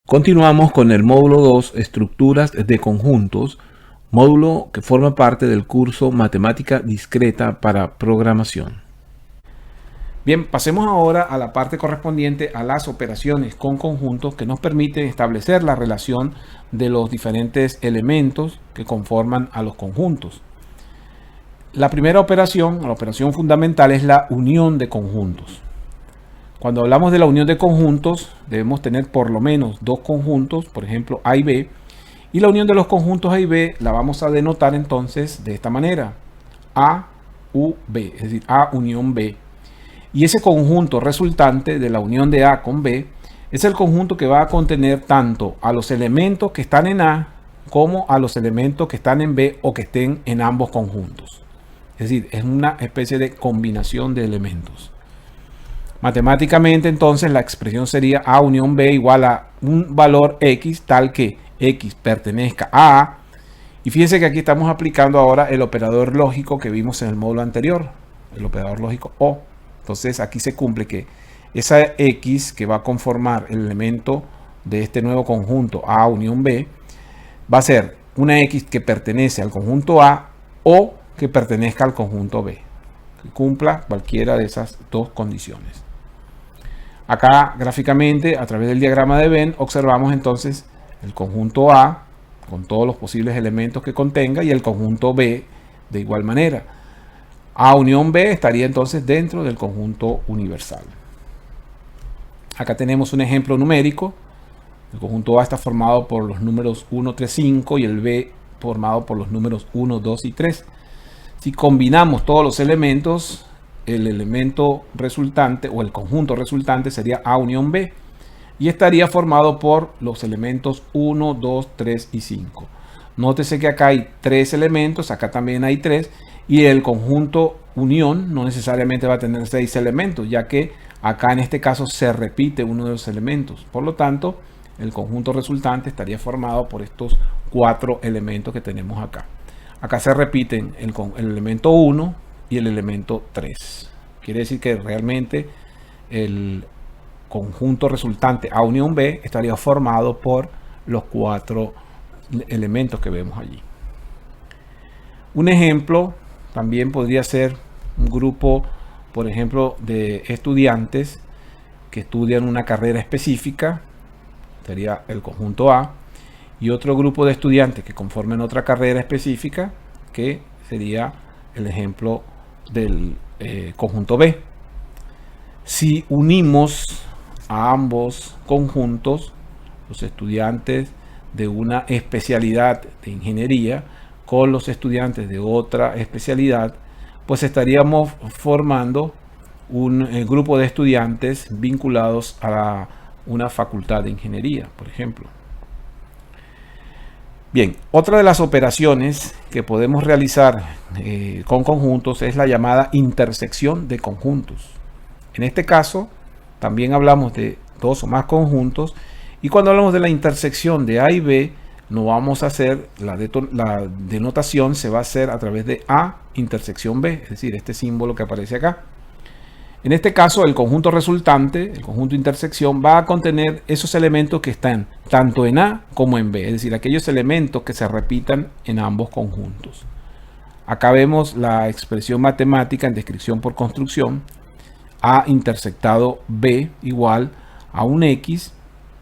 Continuamos con el módulo 2, estructuras de conjuntos, módulo que forma parte del curso Matemática Discreta para Programación. Bien, pasemos ahora a la parte correspondiente a las operaciones con conjuntos que nos permiten establecer la relación de los diferentes elementos que conforman a los conjuntos. La primera operación, la operación fundamental, es la unión de conjuntos. Cuando hablamos de la unión de conjuntos, debemos tener por lo menos dos conjuntos, por ejemplo A y B, y la unión de los conjuntos A y B la vamos a denotar entonces de esta manera: A, U, B, es decir, A unión B. Y ese conjunto resultante de la unión de A con B es el conjunto que va a contener tanto a los elementos que están en A como a los elementos que están en B o que estén en ambos conjuntos. Es decir, es una especie de combinación de elementos. Matemáticamente, entonces, la expresión sería A unión B igual a un valor X tal que X pertenezca a A. Y fíjense que aquí estamos aplicando ahora el operador lógico que vimos en el módulo anterior, el operador lógico O. Entonces, aquí se cumple que esa X que va a conformar el elemento de este nuevo conjunto A unión B va a ser una X que pertenece al conjunto A o que pertenezca al conjunto B, que cumpla cualquiera de esas dos condiciones. Acá gráficamente, a través del diagrama de Venn, observamos entonces el conjunto A con todos los posibles elementos que contenga y el conjunto B de igual manera. A unión B estaría entonces dentro del conjunto universal. Acá tenemos un ejemplo numérico. El conjunto A está formado por los números 1, 3, 5 y el B formado por los números 1, 2 y 3. Si combinamos todos los elementos, el elemento resultante o el conjunto resultante sería A unión B y estaría formado por los elementos 1, 2, 3 y 5. Nótese que acá hay 3 elementos, acá también hay 3 y el conjunto unión no necesariamente va a tener 6 elementos, ya que acá en este caso se repite uno de los elementos. Por lo tanto, el conjunto resultante estaría formado por estos 4 elementos que tenemos acá. Acá se repiten el elemento 1 y el elemento 3. Quiere decir que realmente el conjunto resultante A unión B estaría formado por los 4 elementos que vemos allí. Un ejemplo también podría ser un grupo, por ejemplo, de estudiantes que estudian una carrera específica, sería el conjunto A, y otro grupo de estudiantes que conformen otra carrera específica, que sería el ejemplo del conjunto B. Si unimos a ambos conjuntos, los estudiantes de una especialidad de ingeniería con los estudiantes de otra especialidad, pues estaríamos formando un grupo de estudiantes vinculados a una facultad de ingeniería, por ejemplo. Bien, otra de las operaciones que podemos realizar con conjuntos es la llamada intersección de conjuntos. En este caso, también hablamos de dos o más conjuntos y cuando hablamos de la intersección de A y B, no vamos a hacer la denotación, se va a hacer a través de A intersección B, es decir, este símbolo que aparece acá. En este caso, el conjunto resultante, el conjunto intersección, va a contener esos elementos que están tanto en A como en B, es decir, aquellos elementos que se repitan en ambos conjuntos. Acá vemos la expresión matemática en descripción por construcción: A intersectado B igual a un X,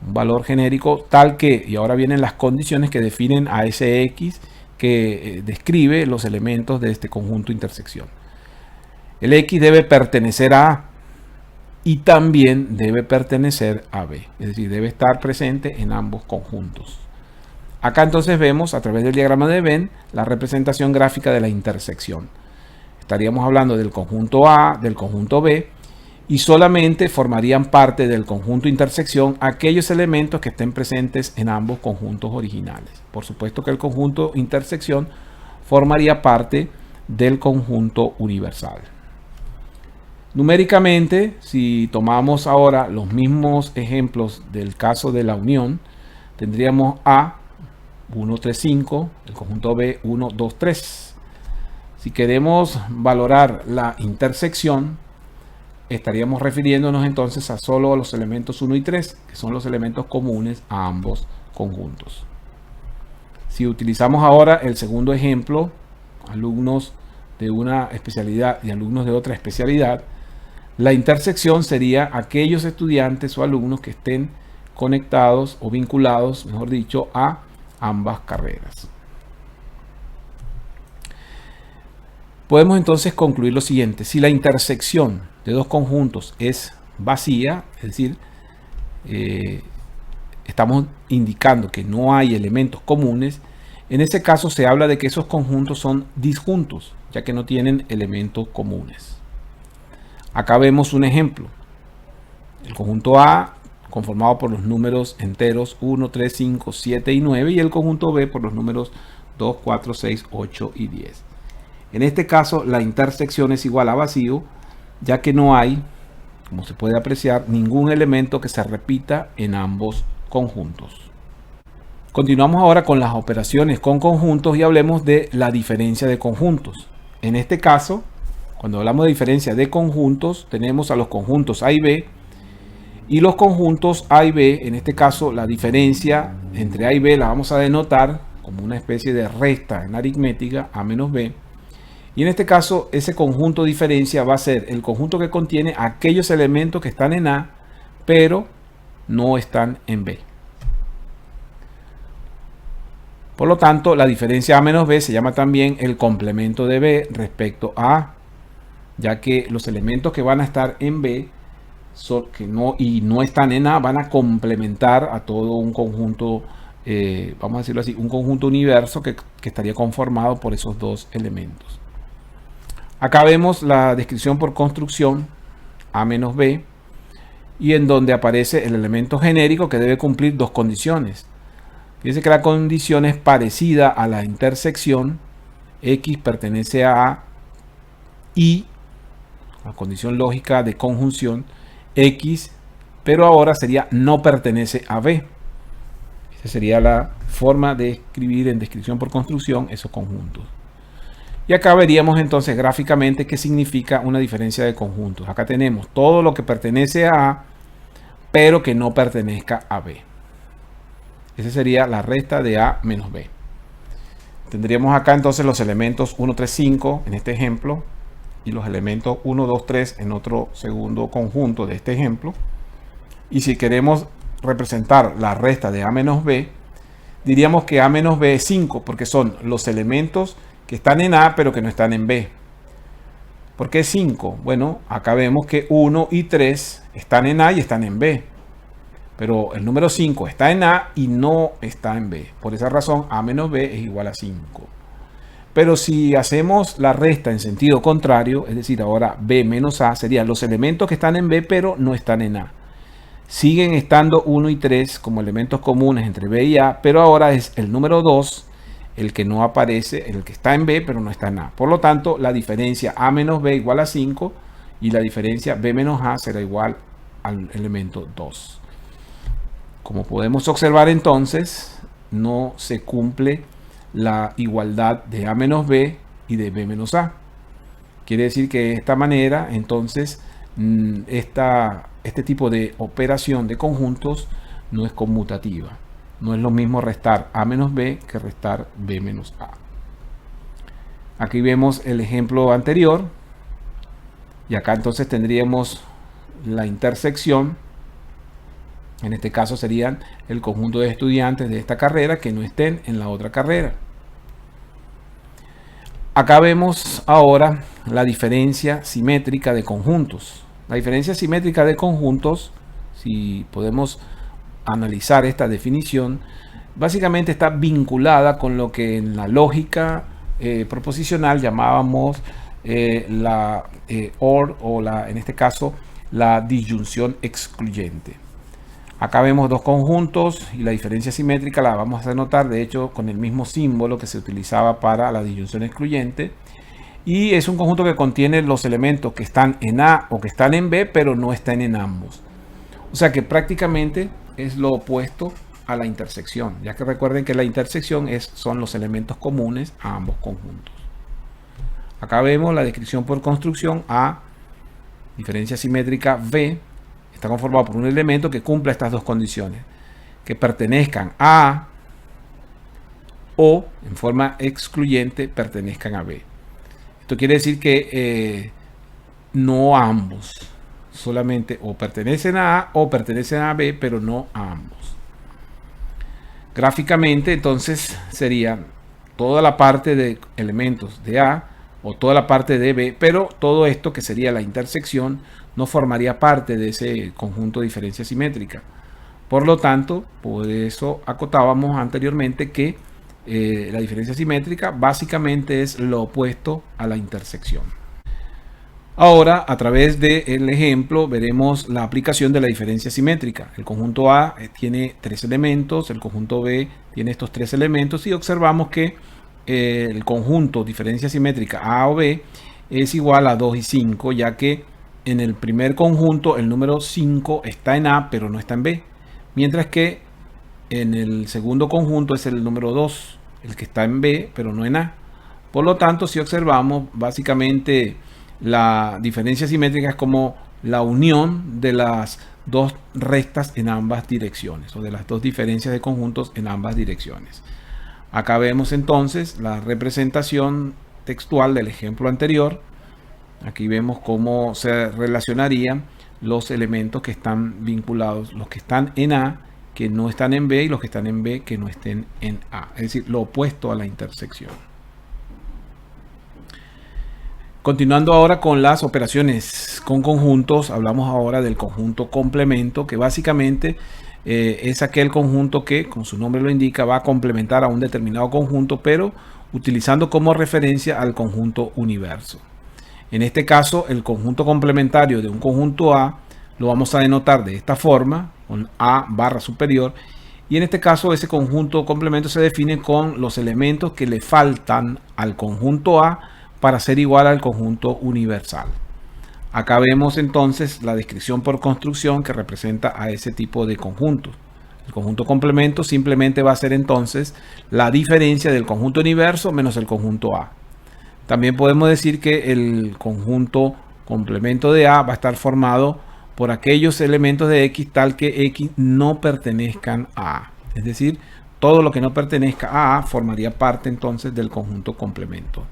un valor genérico tal que, y ahora vienen las condiciones que definen a ese X que describe los elementos de este conjunto intersección. El X debe pertenecer a A y también debe pertenecer a B, es decir, debe estar presente en ambos conjuntos. Acá entonces vemos a través del diagrama de Venn la representación gráfica de la intersección. Estaríamos hablando del conjunto A, del conjunto B, y solamente formarían parte del conjunto intersección aquellos elementos que estén presentes en ambos conjuntos originales. Por supuesto que el conjunto intersección formaría parte del conjunto universal. Numéricamente, si tomamos ahora los mismos ejemplos del caso de la unión, tendríamos A 1, 3, 5, el conjunto B 1, 2, 3. Si queremos valorar la intersección, estaríamos refiriéndonos entonces a solo los elementos 1 y 3, que son los elementos comunes a ambos conjuntos. Si utilizamos ahora el segundo ejemplo, alumnos de una especialidad y alumnos de otra especialidad, la intersección sería aquellos estudiantes o alumnos que estén conectados o vinculados, mejor dicho, a ambas carreras. Podemos entonces concluir lo siguiente: si la intersección de dos conjuntos es vacía, es decir, estamos indicando que no hay elementos comunes, en este caso se habla de que esos conjuntos son disjuntos, ya que no tienen elementos comunes. Acá vemos un ejemplo. El conjunto A conformado por los números enteros 1, 3, 5, 7 y 9 y el conjunto B por los números 2, 4, 6, 8 y 10. En este caso la intersección es igual a vacío, ya que no hay, como se puede apreciar, ningún elemento que se repita en ambos conjuntos. Continuamos ahora con las operaciones con conjuntos y hablemos de la diferencia de conjuntos. En este caso, cuando hablamos de diferencia de conjuntos, tenemos a los conjuntos A y B, y los conjuntos A y B, en este caso la diferencia entre A y B la vamos a denotar como una especie de resta en aritmética, A menos B. Y en este caso ese conjunto diferencia va a ser el conjunto que contiene aquellos elementos que están en A, pero no están en B. Por lo tanto, la diferencia A menos B se llama también el complemento de B respecto a A, ya que los elementos que van a estar en B y no están en A van a complementar a todo un conjunto, vamos a decirlo así, un conjunto universo que estaría conformado por esos dos elementos. Acá vemos la descripción por construcción A menos B, y en donde aparece el elemento genérico que debe cumplir dos condiciones. Fíjense que la condición es parecida a la intersección. X pertenece a A y la condición lógica de conjunción X, pero ahora sería no pertenece a B. Esa sería la forma de escribir en descripción por construcción esos conjuntos. Y acá veríamos entonces gráficamente qué significa una diferencia de conjuntos. Acá tenemos todo lo que pertenece a A, pero que no pertenezca a B. Esa sería la resta de A menos B. Tendríamos acá entonces los elementos 1, 3, 5 en este ejemplo y los elementos 1, 2, 3 en otro segundo conjunto de este ejemplo. Y si queremos representar la resta de A menos B, diríamos que A menos B es 5 porque son los elementos que están en A pero que no están en B. ¿Por qué 5? Bueno, acá vemos que 1 y 3 están en A y están en B. Pero el número 5 está en A y no está en B. Por esa razón, A menos B es igual a 5. Pero si hacemos la resta en sentido contrario, es decir, ahora B menos A, serían los elementos que están en B pero no están en A. Siguen estando 1 y 3 como elementos comunes entre B y A, pero ahora es el número 2 el que no aparece, el que está en B pero no está en A. Por lo tanto, la diferencia A menos B igual a 5 y la diferencia B menos A será igual al elemento 2. Como podemos observar entonces, no se cumple la igualdad de A menos B y de B menos A. Quiere decir que de esta manera, entonces, este tipo de operación de conjuntos no es conmutativa. No es lo mismo restar A menos B que restar B menos A. Aquí vemos el ejemplo anterior. Y acá entonces tendríamos la intersección. En este caso serían el conjunto de estudiantes de esta carrera que no estén en la otra carrera. Acá vemos ahora la diferencia simétrica de conjuntos. La diferencia simétrica de conjuntos, si podemos analizar esta definición, básicamente está vinculada con lo que en la lógica proposicional llamábamos la OR o en este caso la disyunción excluyente. Acá vemos dos conjuntos y la diferencia simétrica la vamos a notar de hecho con el mismo símbolo que se utilizaba para la disyunción excluyente, y es un conjunto que contiene los elementos que están en A o que están en B pero no están en ambos. O sea que prácticamente es lo opuesto a la intersección, ya que recuerden que la intersección son los elementos comunes a ambos conjuntos. Acá vemos la descripción por construcción A diferencia simétrica V está conformado por un elemento que cumpla estas dos condiciones, que pertenezcan a A o en forma excluyente pertenezcan a B. Esto quiere decir que no a ambos, solamente o pertenecen a A o pertenecen a B, pero no a ambos. Gráficamente, entonces, sería toda la parte de elementos de A o toda la parte de B, pero todo esto que sería la intersección no formaría parte de ese conjunto de diferencia simétrica. Por lo tanto, por eso acotábamos anteriormente que la diferencia simétrica básicamente es lo opuesto a la intersección. Ahora, a través del ejemplo, veremos la aplicación de la diferencia simétrica. El conjunto A tiene 3 elementos, el conjunto B tiene estos 3 elementos y observamos que el conjunto diferencia simétrica A o B es igual a 2 y 5, ya que en el primer conjunto el número 5 está en A pero no está en B, mientras que en el segundo conjunto es el número 2, el que está en B pero no en A. Por lo tanto, si observamos, básicamente la diferencia simétrica es como la unión de las dos restas en ambas direcciones, o de las dos diferencias de conjuntos en ambas direcciones. Acá vemos entonces la representación textual del ejemplo anterior. Aquí vemos cómo se relacionarían los elementos que están vinculados, los que están en A, que no están en B, y los que están en B, que no estén en A. Es decir, lo opuesto a la intersección. Continuando ahora con las operaciones con conjuntos, hablamos ahora del conjunto complemento, que básicamente es aquel conjunto que, como su nombre lo indica, va a complementar a un determinado conjunto, pero utilizando como referencia al conjunto universo. En este caso, el conjunto complementario de un conjunto A lo vamos a denotar de esta forma, con A barra superior, y en este caso ese conjunto complemento se define con los elementos que le faltan al conjunto A para ser igual al conjunto universal. Acá vemos entonces la descripción por construcción que representa a ese tipo de conjuntos. El conjunto complemento simplemente va a ser entonces la diferencia del conjunto universo menos el conjunto A. También podemos decir que el conjunto complemento de A va a estar formado por aquellos elementos de X tal que X no pertenezcan a A. Es decir, todo lo que no pertenezca a A formaría parte entonces del conjunto complemento.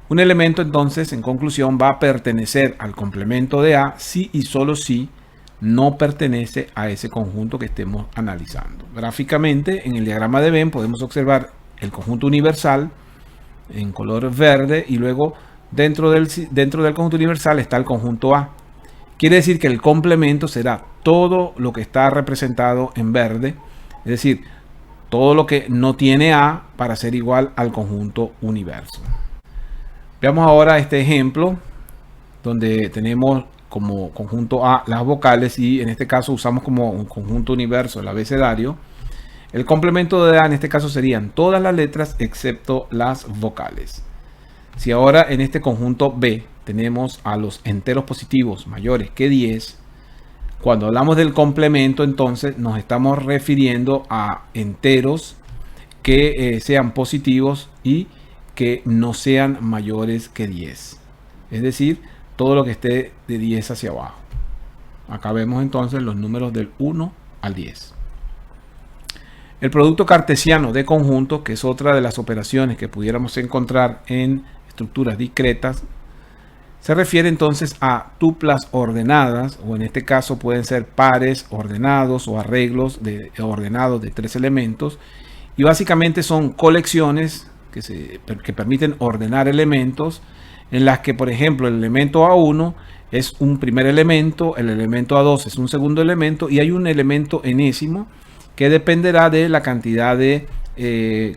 Un elemento entonces, en conclusión, va a pertenecer al complemento de A si y solo si no pertenece a ese conjunto que estemos analizando. Gráficamente, en el diagrama de Venn podemos observar el conjunto universal en color verde y luego dentro del conjunto universal está el conjunto A. Quiere decir que el complemento será todo lo que está representado en verde, es decir, todo lo que no tiene A para ser igual al conjunto universo. Veamos ahora este ejemplo donde tenemos como conjunto A las vocales y en este caso usamos como un conjunto universo el abecedario. El complemento de A en este caso serían todas las letras excepto las vocales. Si ahora en este conjunto B tenemos a los enteros positivos mayores que 10, cuando hablamos del complemento entonces nos estamos refiriendo a enteros que sean positivos y que no sean mayores que 10. Es decir, todo lo que esté de 10 hacia abajo. Acá vemos entonces los números del 1 al 10. El producto cartesiano de conjuntos, que es otra de las operaciones que pudiéramos encontrar en estructuras discretas, se refiere entonces a tuplas ordenadas, o en este caso pueden ser pares ordenados o arreglos ordenados de 3 elementos, y básicamente son colecciones que permiten ordenar elementos en las que, por ejemplo, el elemento A1 es un primer elemento, el elemento A2 es un segundo elemento y hay un elemento enésimo que dependerá de la cantidad de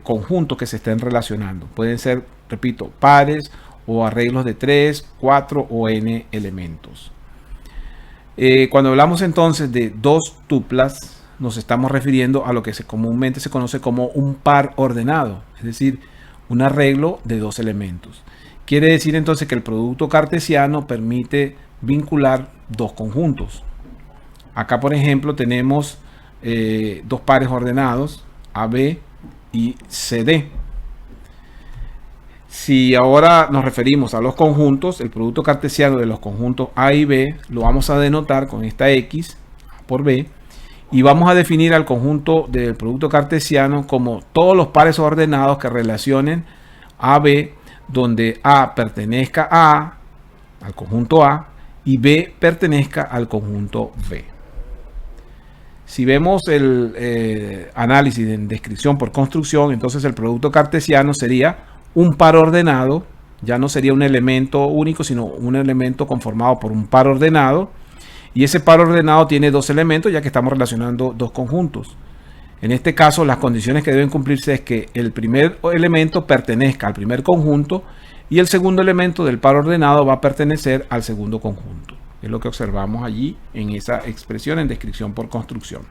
conjuntos que se estén relacionando. Pueden ser, repito, pares o arreglos de 3, 4 o n elementos. Cuando hablamos entonces de dos tuplas, nos estamos refiriendo a lo que comúnmente se conoce como un par ordenado, es decir, un arreglo de 2 elementos. Quiere decir entonces que el producto cartesiano permite vincular 2 conjuntos. Acá, por ejemplo, tenemos 2 pares ordenados, AB y CD. Si ahora nos referimos a los conjuntos, el producto cartesiano de los conjuntos A y B lo vamos a denotar con esta X por B. Y vamos a definir al conjunto del producto cartesiano como todos los pares ordenados que relacionen AB, donde A pertenezca a A, al conjunto A, y B pertenezca al conjunto B. Si vemos el análisis en descripción por construcción, entonces el producto cartesiano sería un par ordenado, ya no sería un elemento único, sino un elemento conformado por un par ordenado. Y ese par ordenado tiene dos elementos, ya que estamos relacionando dos conjuntos. En este caso, las condiciones que deben cumplirse es que el primer elemento pertenezca al primer conjunto y el segundo elemento del par ordenado va a pertenecer al segundo conjunto. Es lo que observamos allí en esa expresión en descripción por construcción.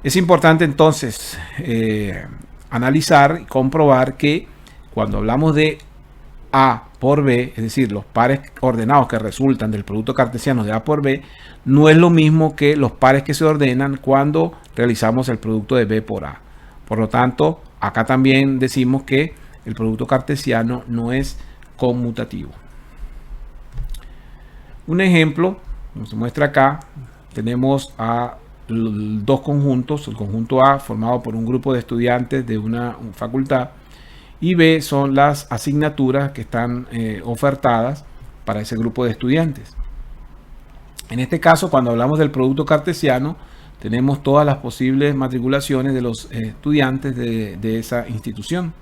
Es importante entonces analizar y comprobar que cuando hablamos de A por B, es decir, los pares ordenados que resultan del producto cartesiano de A por B, no es lo mismo que los pares que se ordenan cuando realizamos el producto de B por A. Por lo tanto, acá también decimos que el producto cartesiano no es conmutativo. Un ejemplo, como se muestra acá, tenemos a dos conjuntos, el conjunto A formado por un grupo de estudiantes de una facultad, y B son las asignaturas que están ofertadas para ese grupo de estudiantes. En este caso, cuando hablamos del producto cartesiano, tenemos todas las posibles matriculaciones de los estudiantes de esa institución.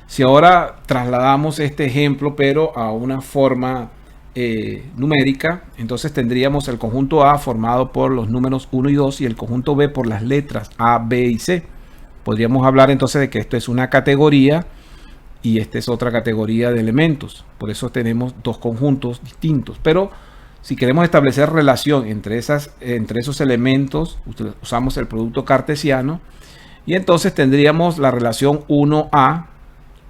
Si ahora trasladamos este ejemplo, pero a una forma numérica, entonces tendríamos el conjunto A formado por los números 1 y 2 y el conjunto B por las letras A, B y C. Podríamos hablar entonces de que esto es una categoría y esta es otra categoría de elementos. Por eso tenemos dos conjuntos distintos. Pero si queremos establecer relación entre esos elementos, usamos el producto cartesiano. Y entonces tendríamos la relación 1A,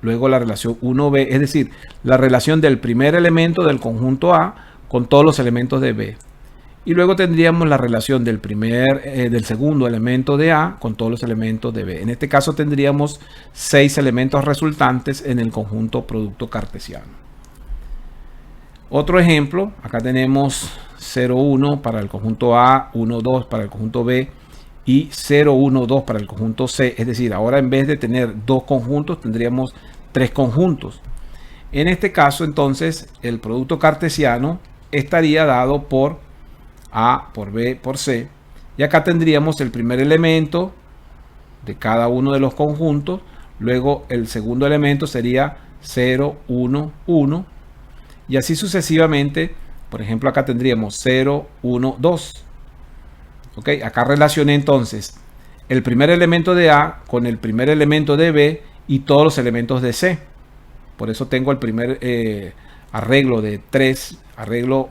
luego la relación 1B, es decir, la relación del primer elemento del conjunto A con todos los elementos de B. Y luego tendríamos la relación del segundo elemento de A con todos los elementos de B. En este caso tendríamos 6 elementos resultantes en el conjunto producto cartesiano. Otro ejemplo, acá tenemos 0, 1 para el conjunto A, 1, 2 para el conjunto B y 0, 1, 2 para el conjunto C. Es decir, ahora en vez de tener dos conjuntos tendríamos 3 conjuntos. En este caso entonces el producto cartesiano estaría dado por A por B por C, y acá tendríamos el primer elemento de cada uno de los conjuntos, luego el segundo elemento sería 0, 1, 1, y así sucesivamente. Por ejemplo, acá tendríamos 0, 1, 2. Ok, acá relacioné entonces el primer elemento de A con el primer elemento de B y todos los elementos de C. Por eso tengo el primer arreglo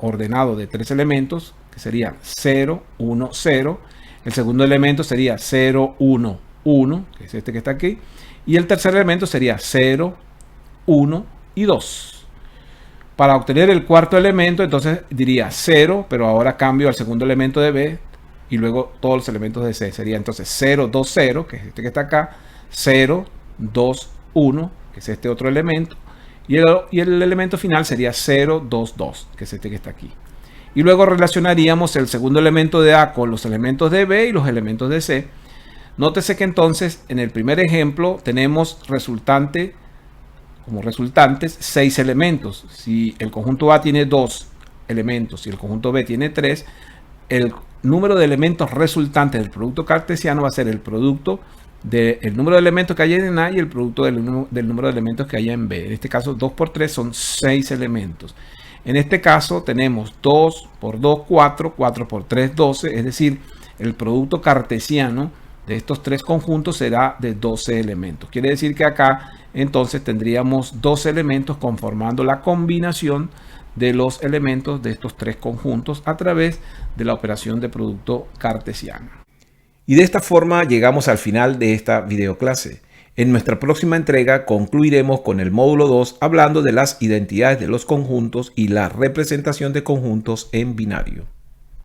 ordenado de 3 elementos, que sería 0, 1, 0. El segundo elemento sería 0, 1, 1, que es este que está aquí. Y el tercer elemento sería 0, 1 y 2. Para obtener el cuarto elemento, entonces diría 0, pero ahora cambio al segundo elemento de B y luego todos los elementos de C. Sería entonces 0, 2, 0, que es este que está acá, 0, 2, 1, que es este otro elemento. Y el elemento final sería 0, 2, 2, que es este que está aquí. Y luego relacionaríamos el segundo elemento de A con los elementos de B y los elementos de C. Nótese que entonces en el primer ejemplo tenemos como resultantes 6 elementos. Si el conjunto A tiene 2 elementos y el conjunto B tiene 3, el número de elementos resultantes del producto cartesiano va a ser el producto del número de elementos que hay en A y el producto del número de elementos que hay en B. En este caso 2 por 3 son 6 elementos. En este caso tenemos 2 por 2, 4, 4 por 3, 12, es decir, el producto cartesiano de estos 3 conjuntos será de 12 elementos. Quiere decir que acá entonces tendríamos 12 elementos conformando la combinación de los elementos de estos 3 conjuntos a través de la operación de producto cartesiano. Y de esta forma llegamos al final de esta videoclase. En nuestra próxima entrega concluiremos con el módulo 2 hablando de las identidades de los conjuntos y la representación de conjuntos en binario.